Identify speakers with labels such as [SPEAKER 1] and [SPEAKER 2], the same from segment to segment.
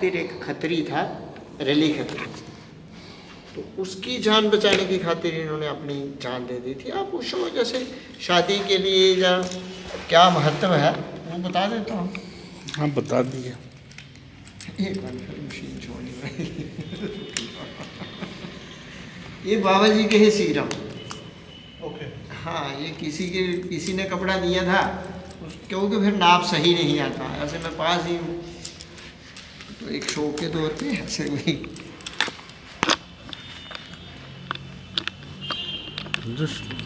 [SPEAKER 1] फिर एक खत्री था, रली खत्री, तो उसकी जान बचाने की खातिर इन्होंने अपनी जान दे दी थी। आप पूछो जैसे शादी के लिए या क्या महत्व है वो बता देता हूँ।
[SPEAKER 2] हाँ बता दिए।
[SPEAKER 1] एक बार फिर मशीन छोड़नी पड़ेगी। ये बाबा जी के है सीरम।
[SPEAKER 3] ओके।
[SPEAKER 1] हाँ, ये किसी ने कपड़ा दिया था, क्योंकि फिर नाप सही नहीं आता। ऐसे मैं पास ही हूँ तो एक शो के तौर पे ऐसे भी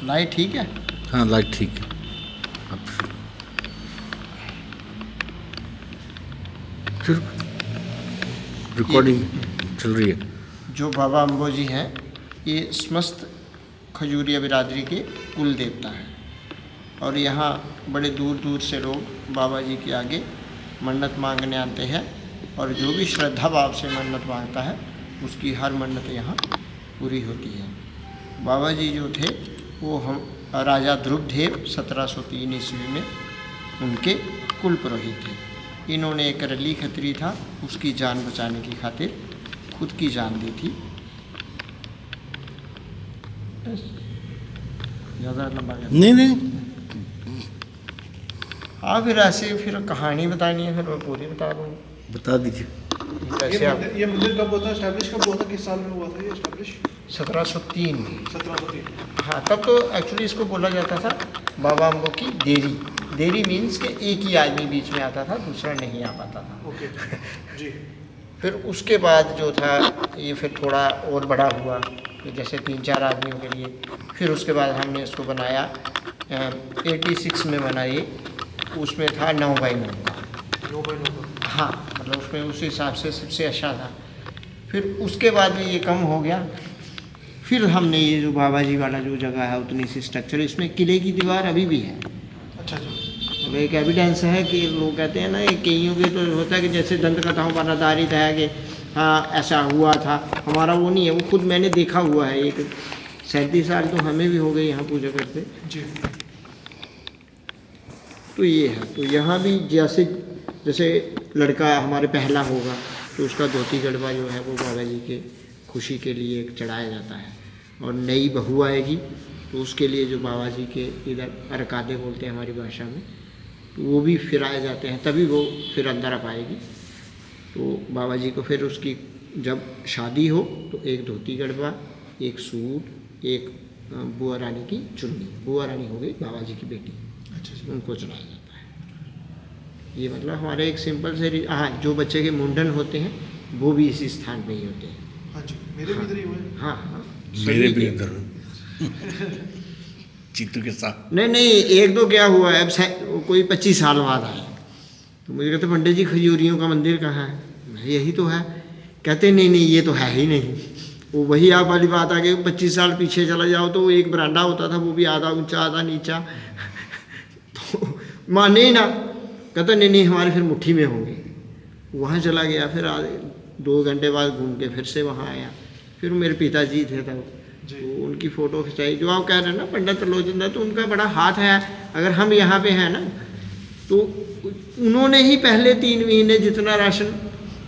[SPEAKER 1] लाइट ठीक है।
[SPEAKER 2] हाँ लाइट ठीक है। अब फिर रिकॉर्डिंग चल रही है।
[SPEAKER 1] जो बाबा अम्बो जी हैं ये समस्त खजूरिया बिरादरी के कुल देवता हैं और यहाँ बड़े दूर दूर से लोग बाबा जी के आगे मन्नत मांगने आते हैं और जो भी श्रद्धा भाव से मन्नत मांगता है उसकी हर मन्नत यहाँ पूरी होती है। बाबा जी जो थे वो हम राजा ध्रुवदेव 1703 ईस्वी में उनके कुल पुरोहित थे। इन्होंने एक रली खत्री था, उसकी जान बचाने की खातिर खुद की जान दी थी। ज़्यादा लंबा
[SPEAKER 2] नहीं
[SPEAKER 1] हाँ, फिर ऐसे फिर कहानी बतानी है, फिर मैं पूरी बता दूँगा।
[SPEAKER 2] बता दीजिए।
[SPEAKER 1] जैसे आप
[SPEAKER 3] ये मंदिर कब हुआ था, एस्टैब्लिश कब हुआ था, किस साल में हुआ था ये एस्टैब्लिश?
[SPEAKER 1] 1703 में।
[SPEAKER 3] 1703।
[SPEAKER 1] हाँ, तब तो एक्चुअली इसको बोला जाता था बाबा अम्बो की देरी। देरी मीन्स के एक ही आदमी बीच में आता था, दूसरा नहीं आ पाता था।
[SPEAKER 3] ओके जी।
[SPEAKER 1] फिर उसके बाद जो था ये फिर थोड़ा और बड़ा हुआ, तो जैसे 3-4 आदमियों के लिए। फिर उसके बाद हमने इसको बनाया 86 में बना ये, उसमें था 9x9 का।
[SPEAKER 3] 9x9 का।
[SPEAKER 1] हाँ, मतलब उसमें उस हिसाब से सबसे अच्छा था। फिर उसके बाद में ये कम हो गया। फिर हमने ये जो बाबा जी वाला जो जगह है उतनी सी स्ट्रक्चर, इसमें किले की दीवार अभी भी है।
[SPEAKER 3] अच्छा जी।
[SPEAKER 1] मतलब एक एविडेंस है कि लोग कहते हैं ना, एक कईयों के तो होता है कि जैसे दंत कथाओं पर आधारित है कि हाँ ऐसा हुआ था। हमारा वो नहीं है, वो खुद मैंने देखा हुआ है। एक 37 साल तो हमें भी हो गए यहाँ पूजा करते
[SPEAKER 3] जी।
[SPEAKER 1] तो ये है। तो यहाँ भी जैसे लड़का हमारे पहला होगा तो उसका धोती गढ़वा जो है वो बाबा जी के खुशी के लिए चढ़ाया जाता है। और नई बहू आएगी तो उसके लिए जो बाबा जी के इधर अरकादे बोलते हैं हमारी भाषा में, तो वो भी फिराए जाते हैं, तभी वो फिर अंदर आ पाएगी। तो बाबा जी को फिर उसकी जब शादी हो तो एक धोती गढ़वा, एक सूट, एक बुआ रानी की चुन्नी। बुआ रानी हो गई बाबा जी की बेटी,
[SPEAKER 3] अच्छा जी।
[SPEAKER 1] उनको चढ़ाया जाता है। ये मतलब हमारे एक सिंपल से हाँ, जो बच्चे के मुंडन होते हैं वो भी इसी स्थान पे ही होते हैं।
[SPEAKER 3] हाँ जी, मेरे भी इधर ही हुए हैं।
[SPEAKER 1] हाँ हाँ,
[SPEAKER 2] मेरे
[SPEAKER 1] सभी
[SPEAKER 2] भी
[SPEAKER 1] के।
[SPEAKER 2] इधर चीतू के साथ।
[SPEAKER 1] नहीं, एक दो क्या हुआ है, अब कोई 25 साल बाद आया तो मुझे कहते पंडित जी खजूरियों का मंदिर कहाँ है? मैं यही तो है। कहते नहीं ये तो है ही नहीं। वो वही आप वाली बात आ गई, 25 साल पीछे चला जाओ तो एक बरांडा होता था, वो भी आधा ऊंचा आधा नीचा। तो माने ही ना, कहता नहीं हमारे फिर मुट्ठी में होंगे। वहाँ चला गया, फिर 2 घंटे बाद घूम के फिर से वहाँ आया। फिर मेरे पिताजी थे तब, तो उनकी फ़ोटो खिंचाई। जो आप कह रहे हैं ना पंडित त्रिलोचन, तो उनका बड़ा हाथ है। अगर हम यहाँ पे हैं ना तो उन्होंने ही पहले 3 महीने जितना राशन,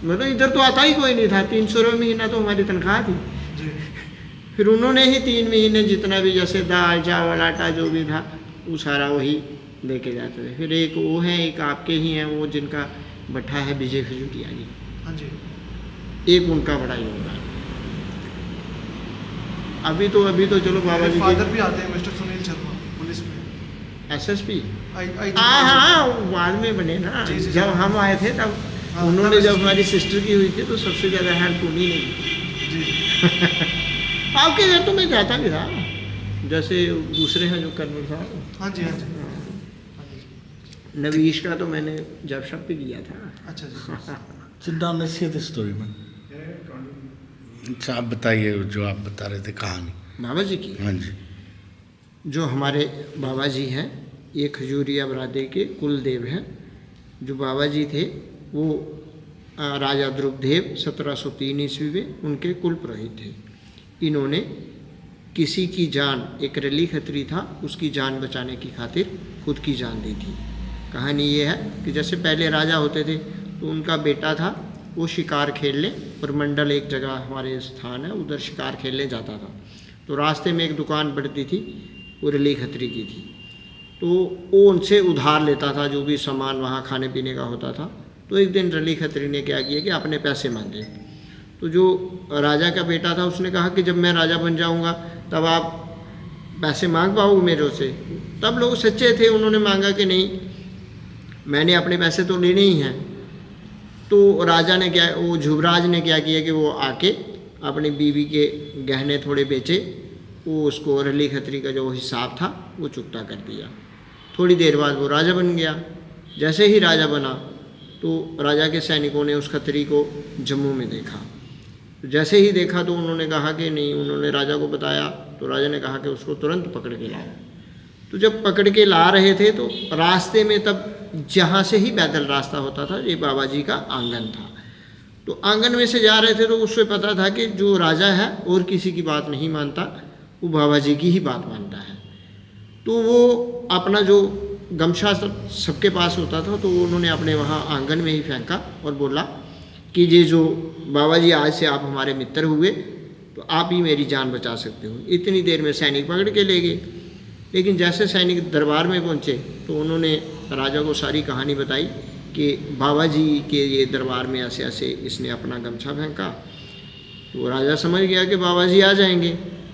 [SPEAKER 1] मतलब इधर तो आता ही कोई नहीं था, 300 रुपये महीना तो हमारी तनख्वाह थी।
[SPEAKER 3] जी।
[SPEAKER 1] फिर उन्होंने ही 3 महीने जितना भी जैसे दाल चावल आटा जो भी था वो सारा वही लेके जाते थे। फिर एक वो हैं, एक आपके ही हैं वो जिनका भट्ठा है, विजय खजूरिया जी।
[SPEAKER 3] हाँ जी।
[SPEAKER 1] एक उनका बड़ा योगदान। अभी तो चलो बाबा जी
[SPEAKER 3] फादर भी आते हैं, मिस्टर सुनील शर्मा, पुलिस में।
[SPEAKER 1] SSP।
[SPEAKER 3] आई
[SPEAKER 1] हाँ, वो बाद में बने ना।
[SPEAKER 3] जी, जी,
[SPEAKER 1] जब
[SPEAKER 3] जी।
[SPEAKER 1] हम आए थे तब
[SPEAKER 3] हाँ,
[SPEAKER 1] उन्होंने,
[SPEAKER 3] तब
[SPEAKER 1] जब
[SPEAKER 3] SSP
[SPEAKER 1] हमारी सिस्टर की हुई थी तो सबसे ज़्यादा हेल्प उन्हीं ने की।
[SPEAKER 3] जी।
[SPEAKER 1] आपके घर तो मैं जाता भी था, जैसे दूसरे हैं जो कर्नल साहब।
[SPEAKER 3] हाँ जी। हाँ जी। हाँ जी।
[SPEAKER 1] नवीश का तो मैंने जब शप भी किया था।
[SPEAKER 3] अच्छा जी।
[SPEAKER 2] Sit down, let's hear the story, man. अच्छा आप बताइए जो आप बता रहे थे कहानी।
[SPEAKER 1] बाबा जी की,
[SPEAKER 2] हाँ जी।
[SPEAKER 1] जो हमारे बाबा जी हैं ये खजूरिया बरादरी के कुल देव हैं। जो बाबा जी थे वो राजा ध्रुवदेव 1703 ईस्वी में उनके कुल पुरोहित थे। इन्होंने किसी की जान, एक रली खत्री था उसकी जान बचाने की खातिर खुद की जान दी थी। कहानी ये है कि जैसे पहले राजा होते थे तो उनका बेटा था वो शिकार खेलने, और मंडल एक जगह हमारे स्थान है उधर शिकार खेलने जाता था। तो रास्ते में एक दुकान पड़ती थी, वो रली खत्री की थी, तो वो उनसे उधार लेता था जो भी सामान वहाँ खाने पीने का होता था। तो एक दिन रली खत्री ने क्या किया कि अपने पैसे मांगे। तो जो राजा का बेटा था उसने कहा कि जब मैं राजा बन जाऊँगा तब आप पैसे मांग पाओगे मेरे से। तब लोग सच्चे थे, उन्होंने मांगा कि नहीं, मैंने अपने पैसे तो लेने ही हैं। तो राजा ने क्या, वो युवराज ने क्या किया कि वो आके अपनी बीवी के गहने थोड़े बेचे, वो उसको रली खत्री का जो हिसाब था वो चुकता कर दिया। थोड़ी देर बाद वो राजा बन गया। जैसे ही राजा बना तो राजा के सैनिकों ने उस खत्री को जम्मू में देखा। तो जैसे ही देखा तो उन्होंने कहा कि नहीं, उन्होंने राजा को बताया। तो राजा ने कहा कि उसको तुरंत पकड़ के लाओ। तो जब पकड़ के ला रहे थे तो रास्ते में, तब जहाँ से ही पैदल रास्ता होता था, ये बाबा जी का आंगन था। तो आंगन में से जा रहे थे तो उससे पता था कि जो राजा है और किसी की बात नहीं मानता, वो बाबा जी की ही बात मानता है। तो वो अपना जो गमछा सबके पास होता था, तो उन्होंने अपने वहाँ आंगन में ही फेंका और बोला कि ये जो बाबा जी, आज से आप हमारे मित्र हुए, तो आप ही मेरी जान बचा सकते हो। इतनी देर में सैनिक पकड़ के ले गए। लेकिन जैसे सैनिक दरबार में पहुँचे तो उन्होंने राजा को सारी कहानी बताई कि बाबा जी के ये दरबार में ऐसे ऐसे इसने अपना गमछा फेंका। तो राजा समझ गया कि बाबा जी आ जाएंगे।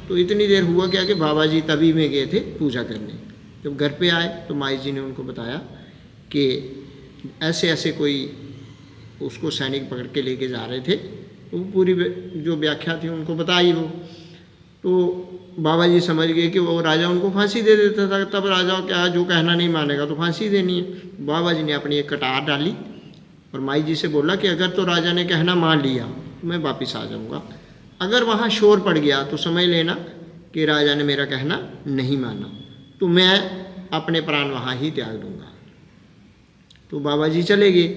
[SPEAKER 1] तो इतनी देर हुआ क्या कि बाबा जी तभी में गए थे पूजा करने। जब घर पे आए तो माई जी ने उनको बताया कि ऐसे ऐसे कोई उसको सैनिक पकड़ के लेके जा रहे थे। तो वो पूरी जो व्याख्या थी उनको बताई वो। तो बाबा जी समझ गए कि वो राजा उनको फांसी दे देता था। तब राजा क्या, जो कहना नहीं मानेगा तो फांसी देनी है। बाबा जी ने अपनी एक कटार डाली और माई जी से बोला कि अगर तो राजा ने कहना मान लिया तो मैं वापस आ जाऊँगा, अगर वहाँ शोर पड़ गया तो समझ लेना कि राजा ने मेरा कहना नहीं माना, तो मैं अपने प्राण वहाँ ही त्याग दूँगा। तो बाबा जी चले गए।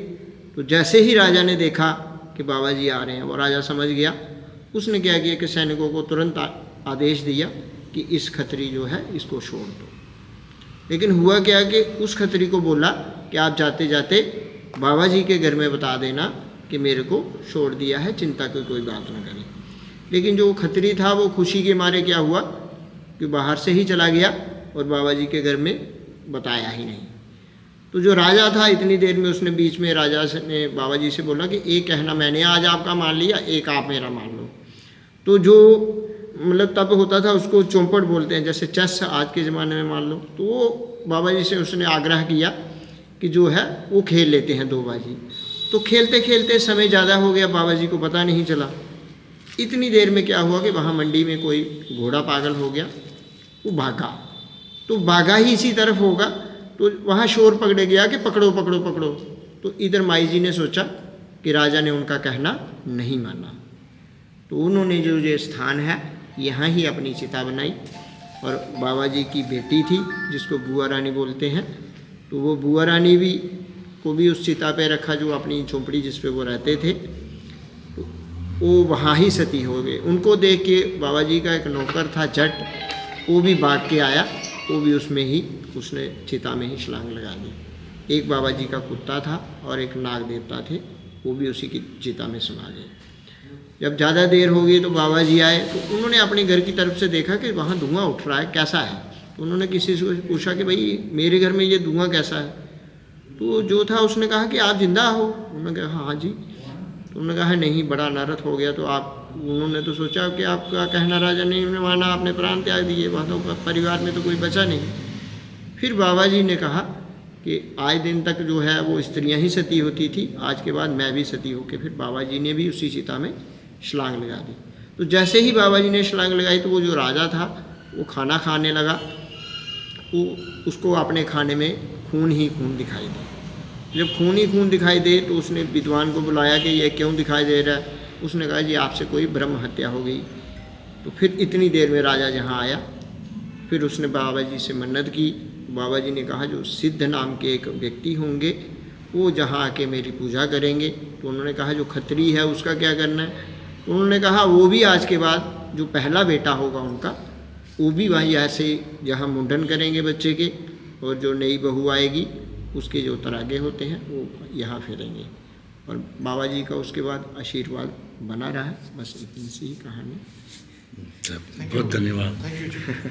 [SPEAKER 1] तो जैसे ही राजा ने देखा कि बाबा जी आ रहे हैं, वो राजा समझ गया। उसने क्या किया कि सैनिकों को तुरंत आदेश दिया कि इस खत्री जो है इसको छोड़ दो। लेकिन हुआ क्या कि उस खत्री को बोला कि आप जाते जाते बाबा जी के घर में बता देना कि मेरे को छोड़ दिया है, चिंता की कोई बात ना करें। लेकिन जो खत्री था वो खुशी के मारे क्या हुआ कि बाहर से ही चला गया और बाबा जी के घर में बताया ही नहीं। तो जो राजा था इतनी देर में उसने बीच में राजा ने बाबा जी से बोला कि एक कहना मैंने आज आपका मान लिया, एक आप मेरा मान लो। तो जो मतलब तब होता था उसको चौपट बोलते हैं, जैसे चेस आज के ज़माने में मान लो। तो वो बाबा जी से उसने आग्रह किया कि जो है वो खेल लेते हैं दो बाजी। तो खेलते खेलते समय ज़्यादा हो गया, बाबा जी को पता नहीं चला। इतनी देर में क्या हुआ कि वहाँ मंडी में कोई घोड़ा पागल हो गया, वो भागा। तो भागा ही इसी तरफ होगा, तो वहाँ शोर पकड़े गया कि पकड़ो पकड़ो पकड़ो। तो इधर माई जी ने सोचा कि राजा ने उनका कहना नहीं माना। तो उन्होंने जो ये स्थान है यहाँ ही अपनी चिता बनाई। और बाबा जी की बेटी थी जिसको बुआ रानी बोलते हैं, तो वो बुआ रानी भी को भी उस चिता पे रखा जो अपनी झोंपड़ी जिस पे वो रहते थे। वो वहाँ ही सती हो गए। उनको देख के बाबा जी का एक नौकर था जट, वो भी भाग के आया, वो भी उसमें ही उसने चिता में ही छलांग लगा दी। एक बाबा जी का कुत्ता था और एक नाग देवता थे, वो भी उसी की चिता में समा गए। जब ज़्यादा देर हो गई तो बाबा जी आए, तो उन्होंने अपने घर की तरफ से देखा कि वहाँ धुआं उठ रहा है, कैसा है। तो उन्होंने किसी से पूछा कि भाई मेरे घर में ये धुआं कैसा है। तो जो था उसने कहा कि आप जिंदा हो। उन्होंने कहा हाँ जी। तो उन्होंने कहा नहीं, बड़ा अनर्थ हो गया। तो आप, उन्होंने तो सोचा कि आपका कहना राजा ने माना, आपने प्राण त्याग दिए, वहाँ तो परिवार में तो कोई बचा नहीं। फिर बाबा जी ने कहा कि आज दिन तक जो है वो स्त्रियां ही सती होती थी, आज के बाद मैं भी सती होकर। फिर बाबा जी ने भी उसी चिता में छलांग लगा दी। तो जैसे ही बाबा जी ने छलांग लगाई तो वो जो राजा था वो खाना खाने लगा, वो उसको अपने खाने में खून ही खून दिखाई दे। जब खून ही खून दिखाई दे तो उसने विद्वान को बुलाया कि ये क्यों दिखाई दे रहा है। उसने कहा जी आपसे कोई ब्रह्म हत्या हो गई। तो फिर इतनी देर में राजा जहाँ आया, फिर उसने बाबा जी से मन्नत की। बाबा जी ने कहा जो सिद्ध नाम के एक व्यक्ति होंगे वो जहाँ आके मेरी पूजा करेंगे। तो उन्होंने कहा जो खत्री है उसका क्या करना है। उन्होंने कहा वो भी आज के बाद जो पहला बेटा होगा उनका, वो भी वहीं ऐसे जहाँ मुंडन करेंगे बच्चे के, और जो नई बहू आएगी उसके जो तरागे होते हैं वो यहाँ फेरेंगे। और बाबा जी का उसके बाद आशीर्वाद बना रहा। बस इतनी सी ही कहानी।
[SPEAKER 2] बहुत धन्यवाद।
[SPEAKER 3] Thank you ji.